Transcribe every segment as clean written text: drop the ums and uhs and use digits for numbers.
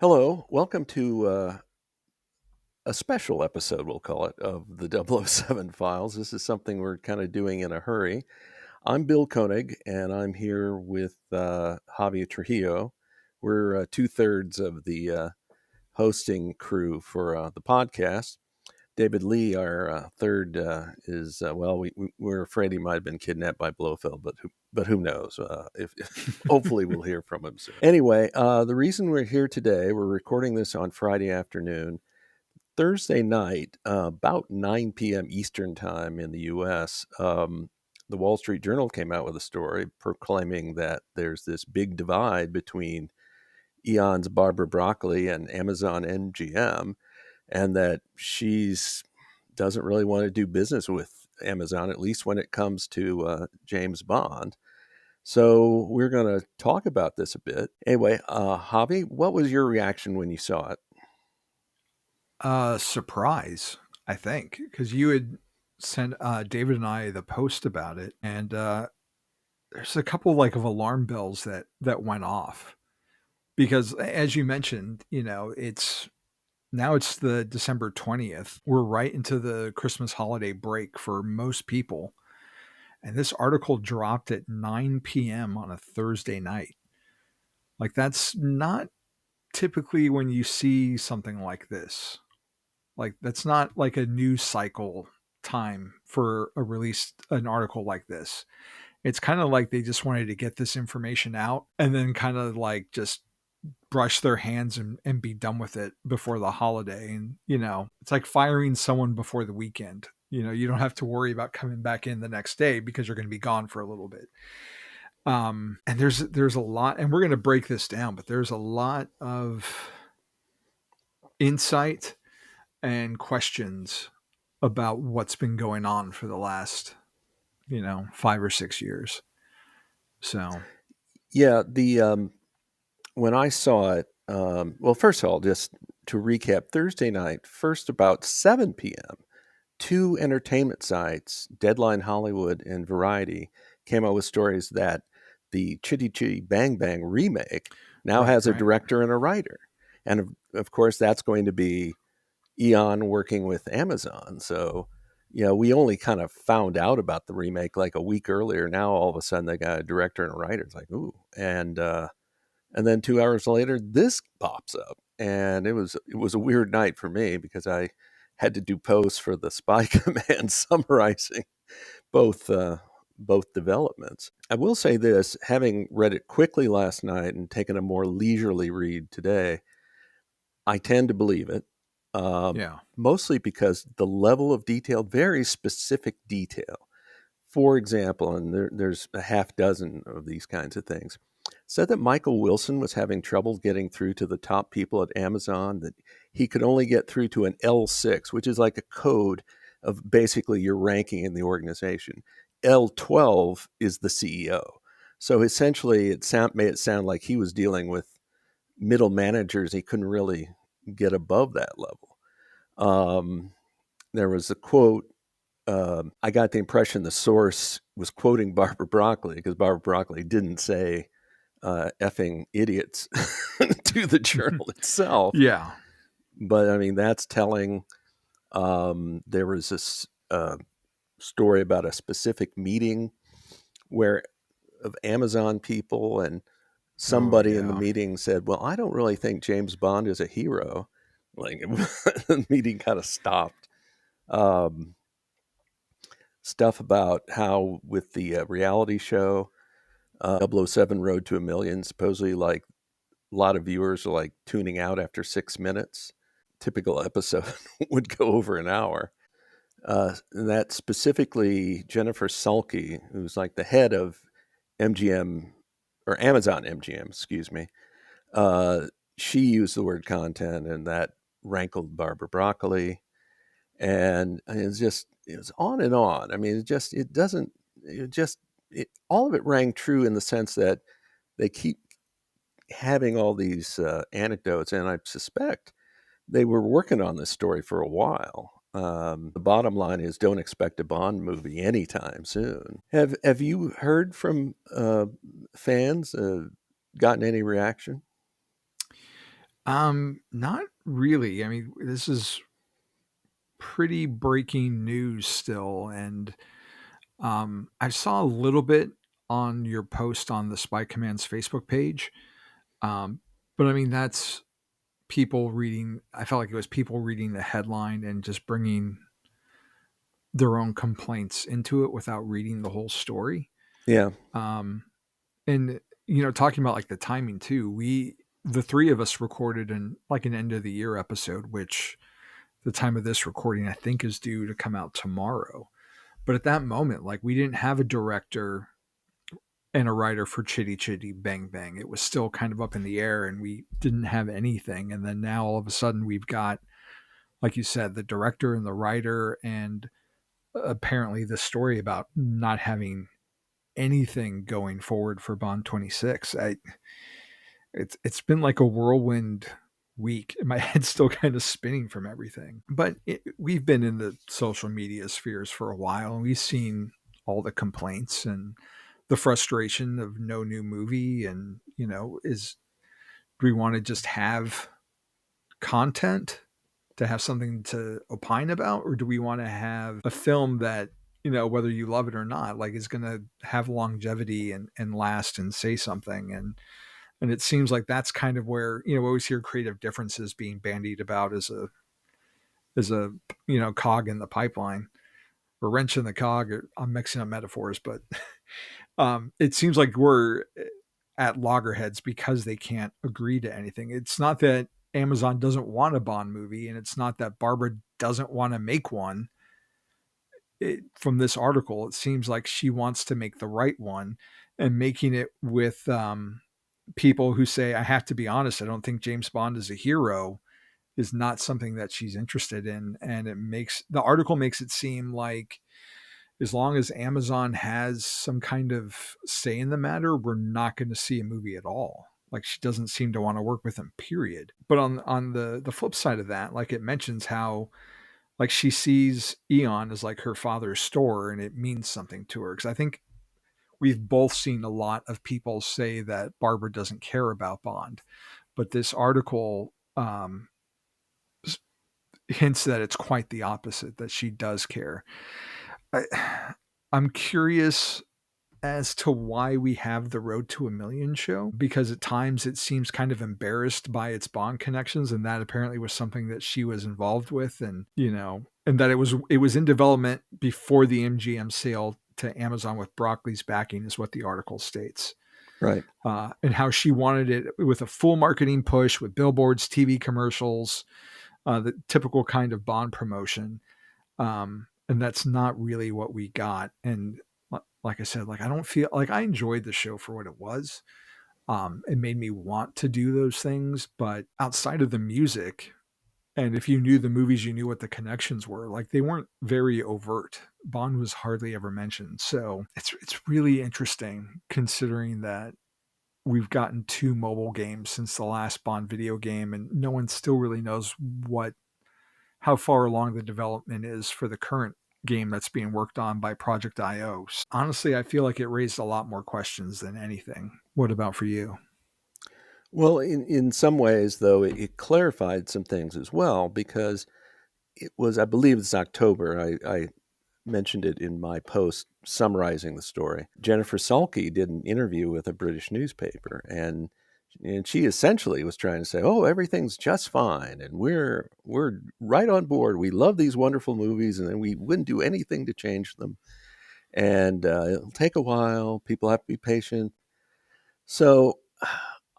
Hello, welcome to a special episode, we'll call it, of the 007 Files. This is something we're kind of doing in a hurry. I'm Bill Koenig, and I'm here with Javi Trujillo. We're two-thirds of the hosting crew for the podcast. David Lee, our third, is we're afraid he might have been kidnapped by Blofeld, but who knows? If hopefully we'll hear from him soon. Anyway, the reason we're here today, we're recording this on Friday afternoon. Thursday night, about 9 p.m. Eastern time in the U.S., the Wall Street Journal came out with a story proclaiming that there's this big divide between Eon's Barbara Broccoli and Amazon MGM, and that she's doesn't really want to do business with Amazon, at least when it comes to James Bond. So we're going to talk about this a bit. Anyway, Javi, what was your reaction when you saw it? Surprise, I think, because you had sent David and I the post about it, and there's a couple of alarm bells that went off because, as you mentioned, it's the December 20th. We're right into the Christmas holiday break for most people, and this article dropped at 9 p.m. on a Thursday night. Like that's not typically when you see something like this. Like that's not like a news cycle time for an article like this. It's kind of like they just wanted to get this information out and then kind of like just brush their hands and be done with it before the holiday. And, it's like firing someone before the weekend. You don't have to worry about coming back in the next day because you're going to be gone for a little bit. And there's a lot, and we're going to break this down, but there's a lot of insight and questions about what's been going on for the last, 5 or 6 years. So, Yeah, the when I saw it, well, first of all, just to recap, Thursday night, first about 7 p.m., two entertainment sites, Deadline Hollywood and Variety, came out with stories that the Chitty Chitty Bang Bang remake now has a right. director and a writer. And of course, that's going to be Eon working with Amazon. So, we only kind of found out about the remake like a week earlier. Now all of a sudden they got a director and a writer. It's like, ooh. And then 2 hours later, this pops up. And it was a weird night for me because I had to do posts for the Spy Command summarizing both both developments. I will say this, having read it quickly last night and taken a more leisurely read today, I tend to believe it. Yeah. Mostly because the level of detail, very specific detail. For example, and there's a half dozen of these kinds of things, said that Michael Wilson was having trouble getting through to the top people at Amazon, that he could only get through to an L6, which is like a code of basically your ranking in the organization. L12 is the CEO. So essentially, made it sound like he was dealing with middle managers. He couldn't really get above that level. There was a quote. I got the impression the source was quoting Barbara Broccoli because Barbara Broccoli didn't say effing idiots to the journal itself. Yeah. But I mean, that's telling. There was this story about a specific meeting where of Amazon people, and Oh, somebody in the yeah. meeting said, "Well, I don't really think James Bond is a hero." Like the meeting kind of stopped. Um, Stuff about how with the reality show 007 Road to a Million, supposedly like a lot of viewers are like tuning out after 6 minutes. Typical episode would go over an hour. And that specifically Jennifer Sulky, who's like the head of MGM or Amazon MGM, excuse me, uh, she used the word content, and that rankled Barbara Broccoli. And it's on and on. I mean, it doesn't, it just, all of it rang true in the sense that they keep having all these anecdotes, and I suspect they were working on this story for a while. The bottom line is, don't expect a Bond movie anytime soon. Have you heard from fans? Gotten any reaction? Not really. I mean, this is pretty breaking news still, and I saw a little bit on your post on the Spy Command's Facebook page. Um, but I mean, that's people reading. I felt like it was people reading the headline and just bringing their own complaints into it without reading the whole story. Yeah. Um, and talking about like the timing too, the three of us recorded in like an end of the year episode, which the time of this recording I think is due to come out tomorrow. But at that moment, like we didn't have a director and a writer for Chitty Chitty Bang Bang. It was still kind of up in the air and we didn't have anything. And then now all of a sudden we've got, like you said, the director and the writer and apparently the story about not having anything going forward for Bond 26. It's been like a whirlwind week. My head's still kind of spinning from everything. But we've been in the social media spheres for a while and we've seen all the complaints and the frustration of no new movie. And, do we want to just have content to have something to opine about? Or do we want to have a film that, whether you love it or not, like is going to have longevity and last and say something? And it seems like that's kind of where, we always hear creative differences being bandied about as a cog in the pipeline or wrench in the cog. I'm mixing up metaphors, but it seems like we're at loggerheads because they can't agree to anything. It's not that Amazon doesn't want a Bond movie, and it's not that Barbara doesn't want to make one. From this article, it seems like she wants to make the right one, and making it with people who say, I have to be honest, I don't think James Bond is a hero, is not something that she's interested in. And the article makes it seem like as long as Amazon has some kind of say in the matter, we're not going to see a movie at all. Like she doesn't seem to want to work with them, period. But on the flip side of that, like it mentions how like she sees Eon as like her father's store and it means something to her. Because I think we've both seen a lot of people say that Barbara doesn't care about Bond, but this article hints that it's quite the opposite, that she does care. I'm curious as to why we have the Road to a Million show, because at times it seems kind of embarrassed by its Bond connections, and that apparently was something that she was involved with, and and that it was in development before the MGM sale to Amazon with Broccoli's backing, is what the article states. Right. And how she wanted it with a full marketing push with billboards, TV commercials, the typical kind of Bond promotion. And that's not really what we got. And like I said, like I don't feel like I enjoyed the show for what it was. It made me want to do those things, but outside of the music, and if you knew the movies, you knew what the connections were. Like they weren't very overt. Bond was hardly ever mentioned, so it's really interesting considering that we've gotten two mobile games since the last Bond video game, and no one still really knows how far along the development is for the current game that's being worked on by Project IO. Honestly, I feel like it raised a lot more questions than anything. What about for you? Well, in some ways, though, it clarified some things as well because it was, I believe it's October. I mentioned it in my post summarizing the story. Jennifer Salke did an interview with a British newspaper, and she essentially was trying to say, "Oh, everything's just fine, and we're right on board. We love these wonderful movies, and we wouldn't do anything to change them. And it'll take a while. People have to be patient." So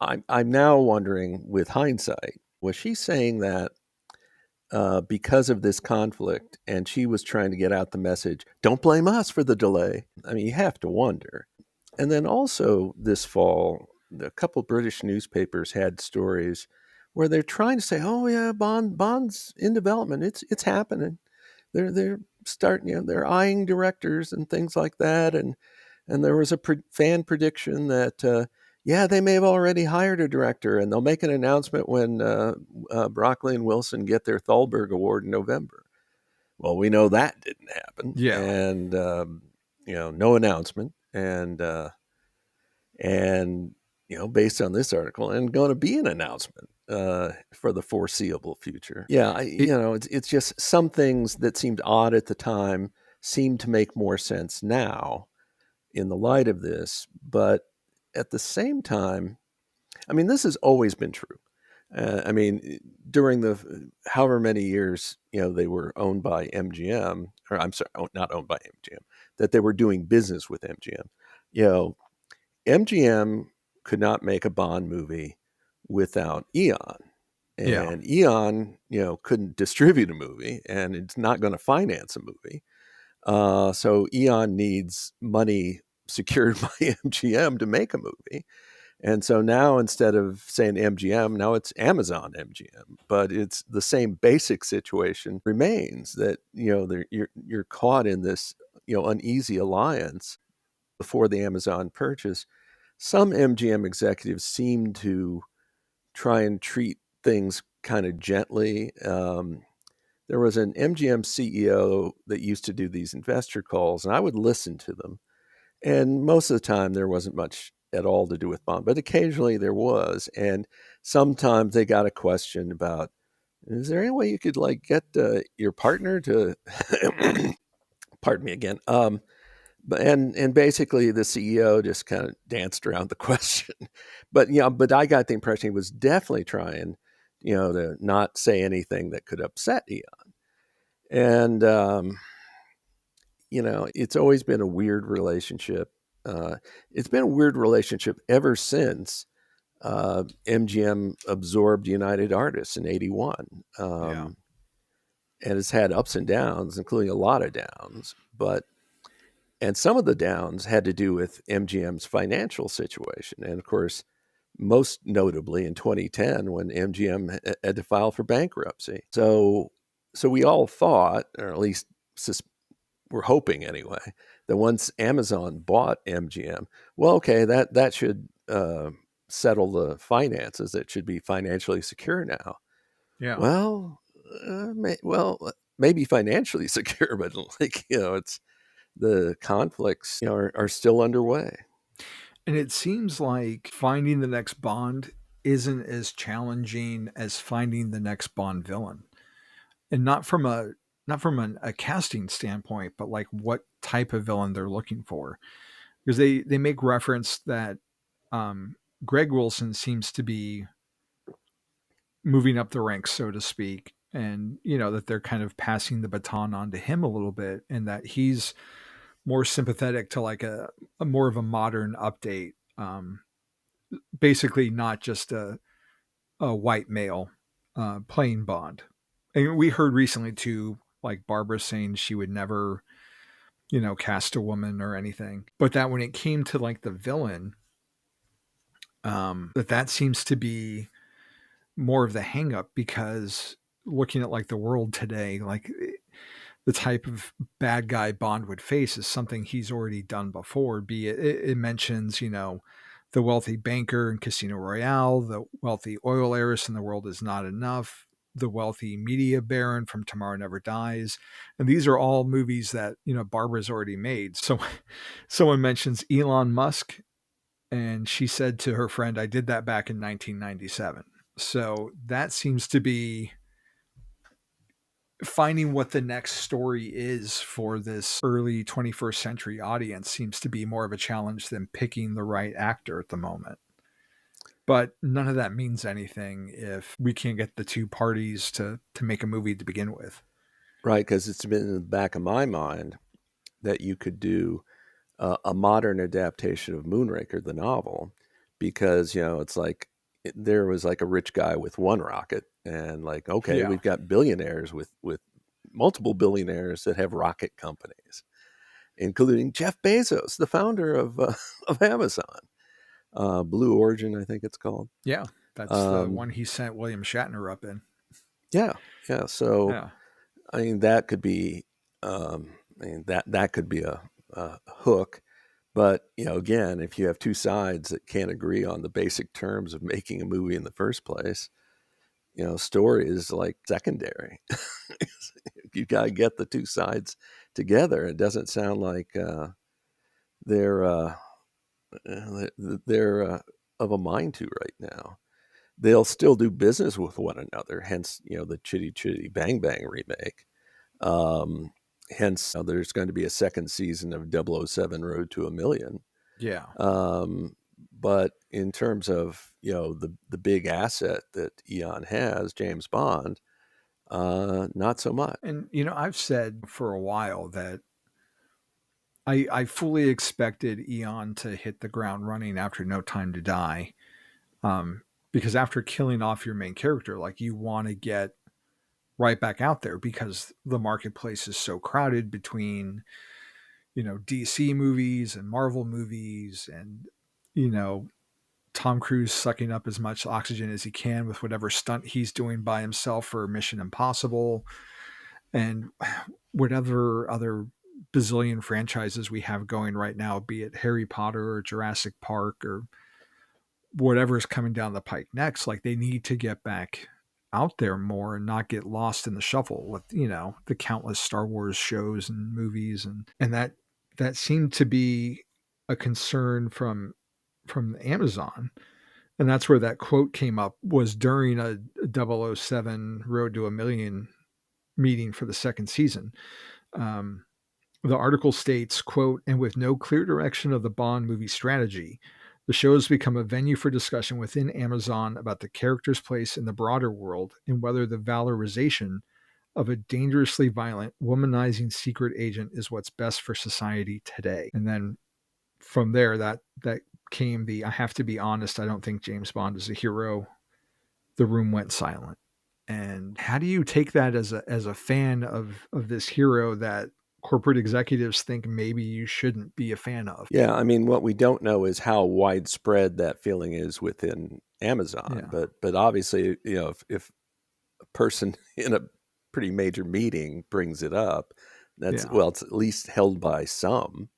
I'm now wondering, with hindsight, was she saying that because of this conflict, and she was trying to get out the message, don't blame us for the delay? I mean, you have to wonder. And then also this fall, a couple British newspapers had stories where they're trying to say, "Oh yeah, Bond's in development. It's happening. They're starting. They're eyeing directors and things like that." And there was a fan prediction that yeah, they may have already hired a director, and they'll make an announcement when Broccoli and Wilson get their Thalberg Award in November. Well, we know that didn't happen, Yeah. and no announcement, and based on this article, and going to be an announcement. for the foreseeable future. Yeah, It it's just some things that seemed odd at the time seem to make more sense now in the light of this. But at the same time, I mean, this has always been true. I mean, during the however many years they were owned by MGM, or I'm sorry, not owned by MGM, that they were doing business with MGM. You know, MGM could not make a Bond movie without Eon, yeah. and Eon, couldn't distribute a movie, and it's not going to finance a movie. So Eon needs money secured by MGM to make a movie. And so now instead of saying MGM, now it's Amazon MGM. But it's the same basic situation remains that you're caught in this uneasy alliance before the Amazon purchase. Some MGM executives seem to try and treat things kind of gently. There was an MGM CEO that used to do these investor calls, and I would listen to them. And most of the time, there wasn't much at all to do with Bond, but occasionally there was. And sometimes they got a question about, is there any way you could like get your partner to, pardon me again, and basically the CEO just kind of danced around the question. But I got the impression he was definitely trying, to not say anything that could upset Eon. And it's always been a weird relationship. It's been a weird relationship ever since MGM absorbed United Artists in '81, Yeah. and it's had ups and downs, including a lot of downs. And some of the downs had to do with MGM's financial situation, and of course, most notably in 2010 when MGM had to file for bankruptcy. So we all thought, or at least we're hoping anyway, that once Amazon bought MGM, well, okay, that should settle the finances. It should be financially secure now. Yeah. Well, maybe financially secure, but it's the conflicts are still underway. And it seems like finding the next Bond isn't as challenging as finding the next Bond villain. And not from a casting standpoint, but like what type of villain they're looking for. Because they make reference that Greg Wilson seems to be moving up the ranks, so to speak, and that they're kind of passing the baton on to him a little bit, and that he's more sympathetic to like a more of a modern update. Basically, not just a white male playing Bond. And we heard recently too, like Barbara saying she would never, cast a woman or anything, but that when it came to like the villain, that seems to be more of the hang up because looking at like the world today, like the type of bad guy Bond would face is something he's already done before. Be it mentions, the wealthy banker in Casino Royale, the wealthy oil heiress in The World Is Not Enough, the wealthy media baron from Tomorrow Never Dies. And these are all movies that, Barbara's already made. So someone mentions Elon Musk, and she said to her friend, I did that back in 1997. So that seems to be finding what the next story is for this early 21st century audience seems to be more of a challenge than picking the right actor at the moment. But none of that means anything if we can't get the two parties to make a movie to begin with. Right, because it's been in the back of my mind that you could do a modern adaptation of Moonraker, the novel, because it's like there was like a rich guy with one rocket, and like okay, Yeah. we've got billionaires with multiple billionaires that have rocket companies, including Jeff Bezos, the founder of of Amazon, Blue Origin, I think it's called. Yeah. That's the Um, one he sent William Shatner up in. yeah, yeah. So Yeah. I mean, that could be, that could be a hook. But again, if you have two sides that can't agree on the basic terms of making a movie in the first place, story is like secondary. You got to get the two sides together. It doesn't sound like they're they're of a mind to right now. they'll still do business with one another. Hence, the Chitty Chitty Bang Bang remake. Um, Hence, there's going to be a second season of 007 Road to a Million. Yeah. Um, but in terms of the big asset that Eon has, James Bond, not so much. And I've said for a while that I fully expected Eon to hit the ground running after No Time to Die, um, because after killing off your main character, like you want to get right back out there because the marketplace is so crowded between DC movies and Marvel movies, and you know Tom Cruise sucking up as much oxygen as he can with whatever stunt he's doing by himself for Mission Impossible, and whatever other bazillion franchises we have going right now, be it Harry Potter or Jurassic Park or whatever is coming down the pike next. Like they need to get back out there more and not get lost in the shuffle with the countless Star Wars shows and movies, and that seemed to be a concern from Amazon. And that's where that quote came up, was during a 007 Road to a Million meeting for the second season. Um, the article states, quote, "And with no clear direction of the Bond movie strategy, the show has become a venue for discussion within Amazon about the character's place in the broader world and whether the valorization of a dangerously violent, womanizing secret agent is what's best for society today." And then from there, that came the, "I have to be honest, I don't think James Bond is a hero." The room went silent. And how do you take that as a fan of this hero that corporate executives think maybe you shouldn't be a fan of? Yeah, I mean, what we don't know is how widespread that feeling is within Amazon. Yeah. But obviously, if a person in a pretty major meeting brings it up, Yeah. it's at least held by some.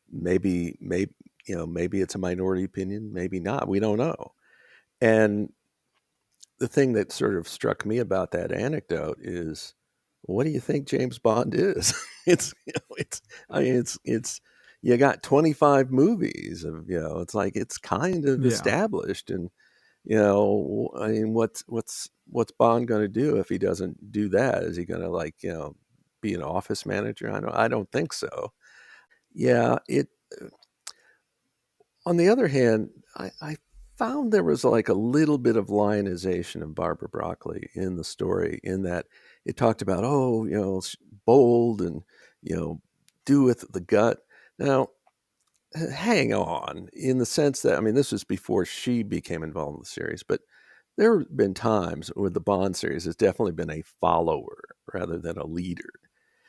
Maybe it's a minority opinion, maybe not. We don't know. And the thing that sort of struck me about that anecdote is, what do you think James Bond is? It's you got 25 movies of, it's like it's kind of Yeah. established. And I mean, what's Bond going to do if he doesn't do that? Is he going to, like, be an office manager? I don't think so. Yeah, it on the other hand, I found there was like a little bit of lionization of Barbara Broccoli in the story, in that it talked about, oh, bold and, you know, do with the gut. Now, hang on, in the sense that, I mean, this was before she became involved in the series, but there have been times with the Bond series has definitely been a follower rather than a leader.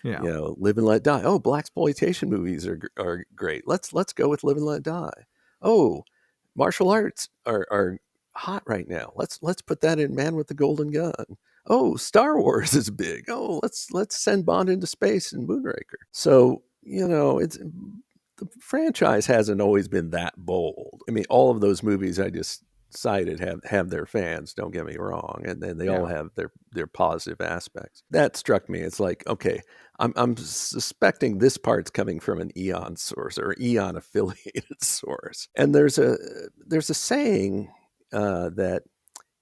Yeah. Live and Let Die. Oh, blaxploitation movies are great. Let's go with Live and Let Die. Oh, martial arts are hot right now. Let's put that in Man with the Golden Gun. Oh, Star Wars is big. Oh, let's send Bond into space in Moonraker. So, it's the franchise hasn't always been that bold. I mean, all of those movies I just cited have their fans, don't get me wrong, and then they all Yeah. have their positive aspects. That struck me. It's like, okay, I'm suspecting this part's coming from an Eon source or Eon affiliated source. And there's a saying that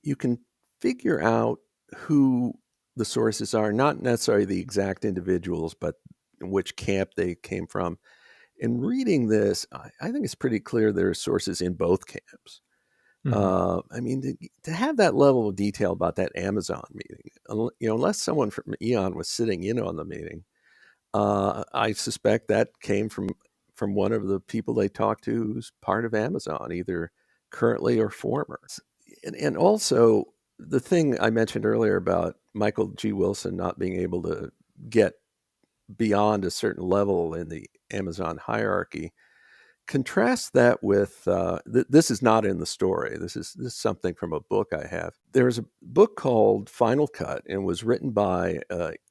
you can figure out who the sources are, not necessarily the exact individuals, but which camp they came from. In reading this, I think it's pretty clear there are sources in both camps. Hmm. I mean, to have that level of detail about that Amazon meeting, unless someone from Eon was sitting in on the meeting, I suspect that came from one of the people they talked to who's part of Amazon, either currently or former. And also, the thing I mentioned earlier about Michael G. Wilson not being able to get beyond a certain level in the Amazon hierarchy. Contrast that with this is not in the story. This is something from a book I have. There's a book called Final Cut, and was written by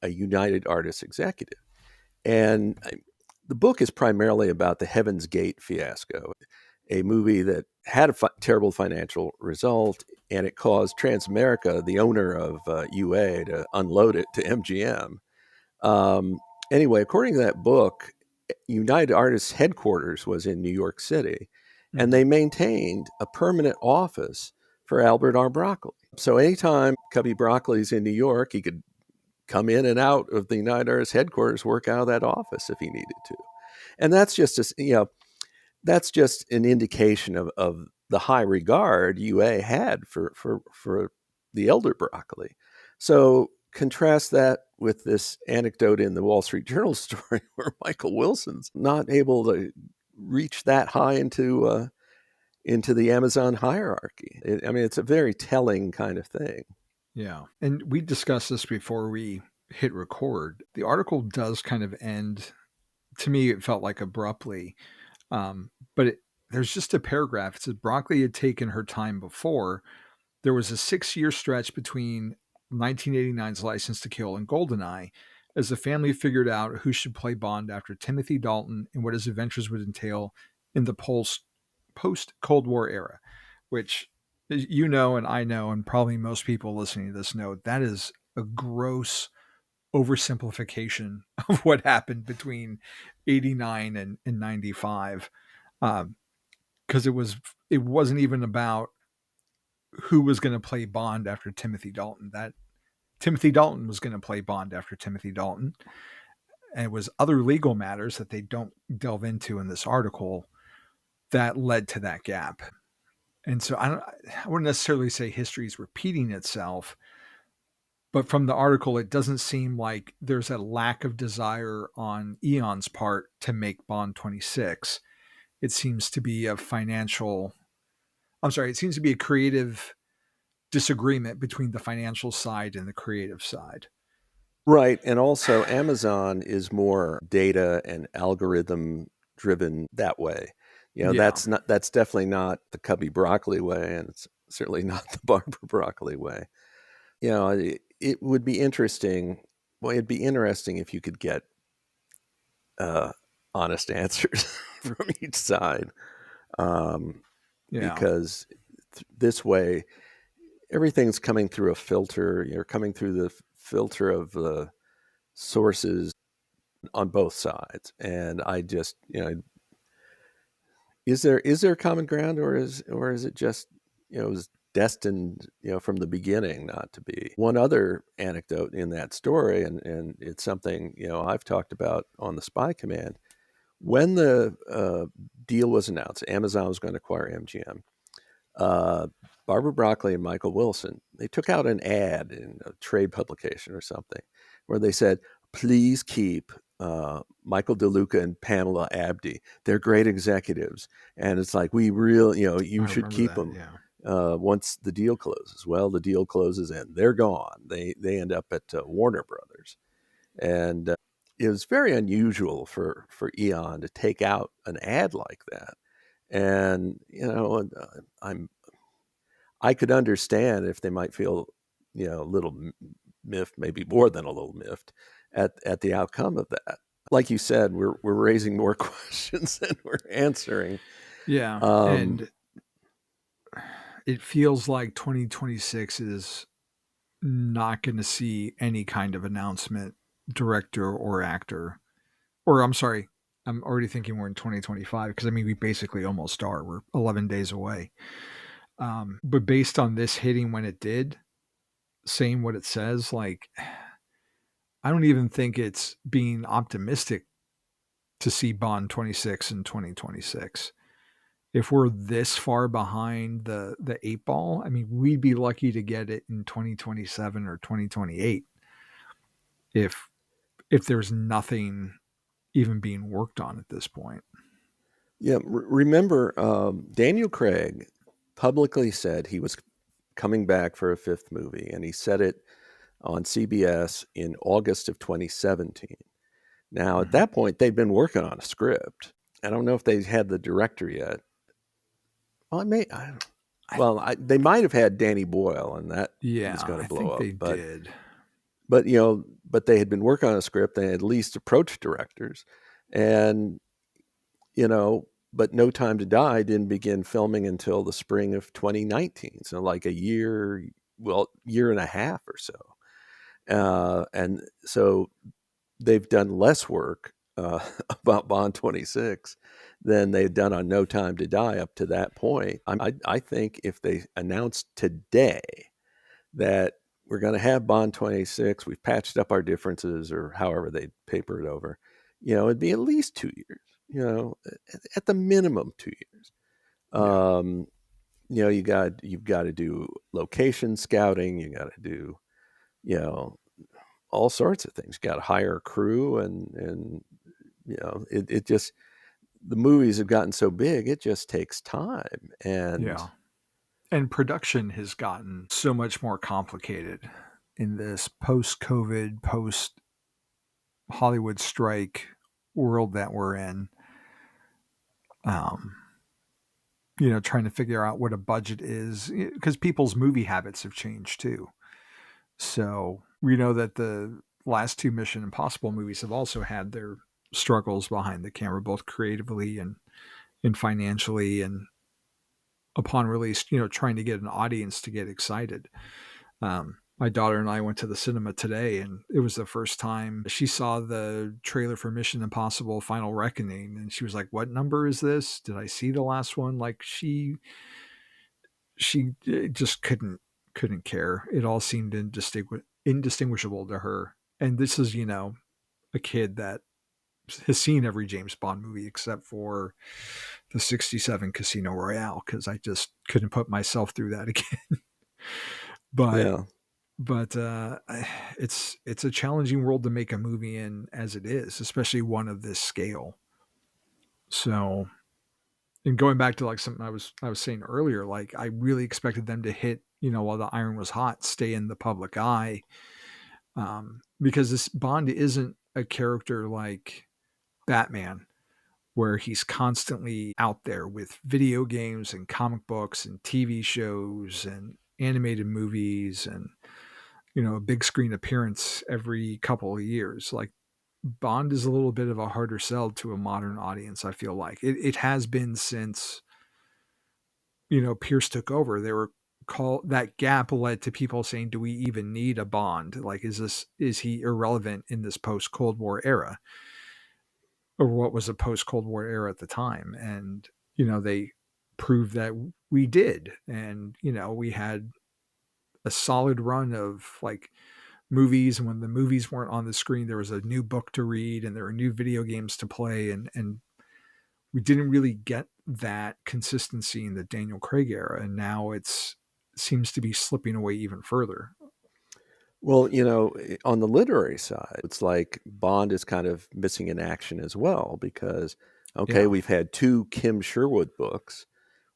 a United Artists executive. And the book is primarily about the Heaven's Gate fiasco, a movie that had a terrible financial result, and it caused Transamerica, the owner of UA, to unload it to MGM. Anyway, according to that book, United Artists headquarters was in New York City, and Hmm. they maintained a permanent office for Albert R. Broccoli. So anytime Cubby Broccoli's in New York, he could come in and out of the United Artists headquarters, work out of that office if he needed to. And that's just an indication of the high regard UA had for the elder Broccoli. So contrast that with this anecdote in the Wall Street Journal story where Michael Wilson's not able to reach that high into the Amazon hierarchy. It's a very telling kind of thing. Yeah. And we discussed this before we hit record. The article does kind of end, to me, it felt like abruptly. There's just a paragraph. It says Broccoli had taken her time before. There was a 6-year stretch between 1989's License to Kill and Goldeneye as the family figured out who should play Bond after Timothy Dalton and what his adventures would entail in the post-Cold War era, which you know and I know, and probably most people listening to this know, that is a gross oversimplification of what happened between 89 and 95. Because it wasn't even about who was going to play Bond after Timothy Dalton. That Timothy Dalton was going to play Bond after Timothy Dalton. And it was other legal matters that they don't delve into in this article that led to that gap. And so I wouldn't necessarily say history is repeating itself, but from the article, it doesn't seem like there's a lack of desire on Eon's part to make Bond 26. It seems to be a creative disagreement between the financial side and the creative side. Right. And also, Amazon is more data and algorithm driven that way. Yeah. That's definitely not the Cubby Broccoli way, and it's certainly not the Barbara Broccoli way. It would be interesting. Well, it'd be interesting if you could get honest answers from each side, because this way, everything's coming through a filter. You're coming through the filter of the sources on both sides, and I just, is there common ground, or is it just, it was destined, from the beginning not to be? One other anecdote in that story, and it's something, I've talked about on the Spy Command. When the deal was announced, Amazon was going to acquire MGM. Barbara Broccoli and Michael Wilson, they took out an ad in a trade publication or something where they said, please keep Michael DeLuca and Pamela Abdy. They're great executives. And it's like, we really, you should keep them once the deal closes. Well, the deal closes and they're gone. They end up at Warner Brothers. And it was very unusual for Eon to take out an ad like that. And, I could understand if they might feel, a little miffed, maybe more than a little miffed at the outcome of that. Like you said, we're raising more questions than we're answering. Yeah. And it feels like 2026 is not going to see any kind of announcement, director or actor. Or I'm sorry, I'm already thinking we're in 2025 because we basically almost are. We're 11 days away. But based on this hitting when it did, saying what it says, like, I don't even think it's being optimistic to see Bond 26 in 2026. If we're this far behind the 8 ball, we'd be lucky to get it in 2027 or 2028 if there's nothing even being worked on at this point. Yeah, remember, Daniel Craig publicly said he was coming back for a fifth movie, and he said it on CBS in August of 2017. Now, at that point, they'd been working on a script. I don't know if they had the director yet. Well, they might have had Danny Boyle, and that was going to blow up. They did. But they had been working on a script. They had at least approached directors, and but No Time to Die didn't begin filming until the spring of 2019. So like a year and a half or so. And so they've done less work about Bond 26 than they'd done on No Time to Die up to that point. I think if they announced today that we're going to have Bond 26, we've patched up our differences, or however they paper it over, it'd be at least 2 years, at the minimum 2 years. Yeah. Um, you've got to do location scouting, you got to do, you know, all sorts of things. You got to hire a crew, and it just, the movies have gotten so big, it just takes time. And Yeah. And production has gotten so much more complicated in this post-COVID, post-Hollywood strike world that we're in. Um, trying to figure out what a budget is, because people's movie habits have changed too. So we know that the last two Mission Impossible movies have also had their struggles behind the camera, both creatively and financially, and upon release, trying to get an audience to get excited. My daughter and I went to the cinema today, and it was the first time she saw the trailer for Mission Impossible Final Reckoning, and she was like, "What number is this? Did I see the last one?" Like she just couldn't care. It all seemed indistinguishable to her. And this is, a kid that has seen every James Bond movie except for the 67 Casino Royale, because I just couldn't put myself through that again. but yeah, but it's a challenging world to make a movie in as it is, especially one of this scale. So, and going back to like something I was saying earlier, like I really expected them to hit, while the iron was hot, stay in the public eye, because this Bond isn't a character like Batman, where he's constantly out there with video games and comic books and TV shows and animated movies and, a big screen appearance every couple of years. Like Bond is a little bit of a harder sell to a modern audience, I feel like. It has been since, Pierce took over. They were called, that gap led to people saying, do we even need a Bond? Like, is he irrelevant in this post Cold War era? Or what was a post Cold War era at the time? And, they proved that we did. And, we had a solid run of like movies. And when the movies weren't on the screen, there was a new book to read and there were new video games to play. And we didn't really get that consistency in the Daniel Craig era. And now seems to be slipping away even further. well, on the literary side, it's like Bond is kind of missing in action as well, because okay, Yeah. we've had two Kim Sherwood books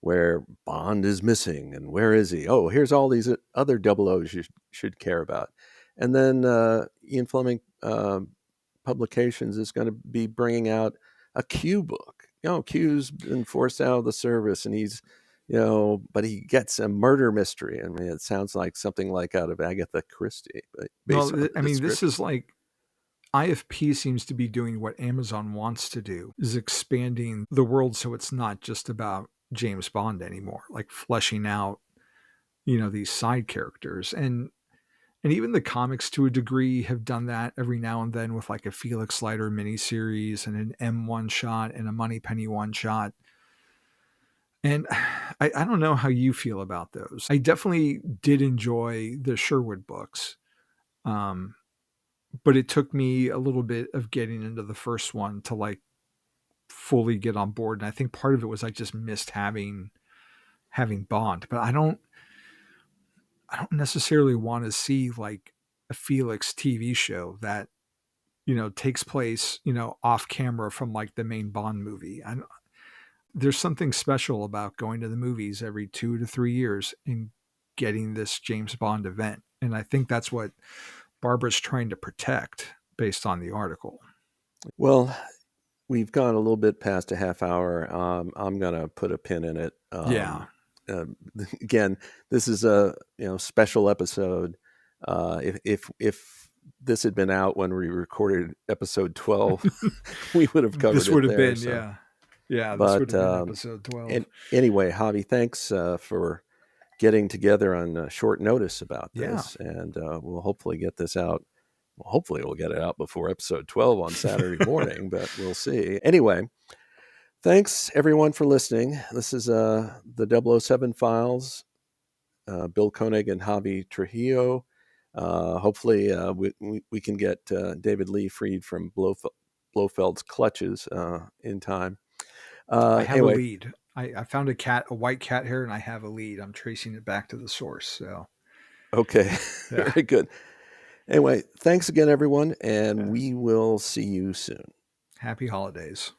where Bond is missing, and where is he? Oh, here's all these other double O's you should care about. And then Ian Fleming Publications is going to be bringing out a Q book. Q's been forced out of the service, and he's, but he gets a murder mystery. I mean, it sounds like something like out of Agatha Christie, but based on Well, the I mean, this description. is like IFP seems to be doing what Amazon wants to do, is expanding the world so it's not just about James Bond anymore, like fleshing out, these side characters. And even the comics to a degree have done that every now and then with like a Felix Leiter miniseries and an M one shot and a Moneypenny one shot. And I don't know how you feel about those. I definitely did enjoy the Sherwood books. Um, but it took me a little bit of getting into the first one to like fully get on board. And I think part of it was I just missed having Bond. But I don't necessarily want to see like a Felix TV show that, takes place, off camera from like the main Bond movie. There's something special about going to the movies every 2 to 3 years and getting this James Bond event. And I think that's what Barbara's trying to protect based on the article. Well, we've gone a little bit past a half hour. I'm going to put a pin in it. Yeah. Uh, Again, this is a special episode. If this had been out when we recorded episode 12, we would have covered This it would have there. been, So, yeah. Yeah, this would but have been episode 12. and anyway, Javi, thanks for getting together on short notice about Yeah. this, and we'll hopefully get this out Well, hopefully we'll get it out before episode 12 on Saturday morning, but we'll see. Anyway, thanks everyone for listening. This is the 007 Files, Bill Koenig and Javi Trujillo. Hopefully we can get David Lee freed from Blofeld's clutches in time. I have a Anyway, lead. I found a white cat here, and I have a lead. I'm tracing it back to the source. So, okay, yeah. very good. Anyway, thanks again, everyone, and Yeah. we will see you soon. Happy holidays.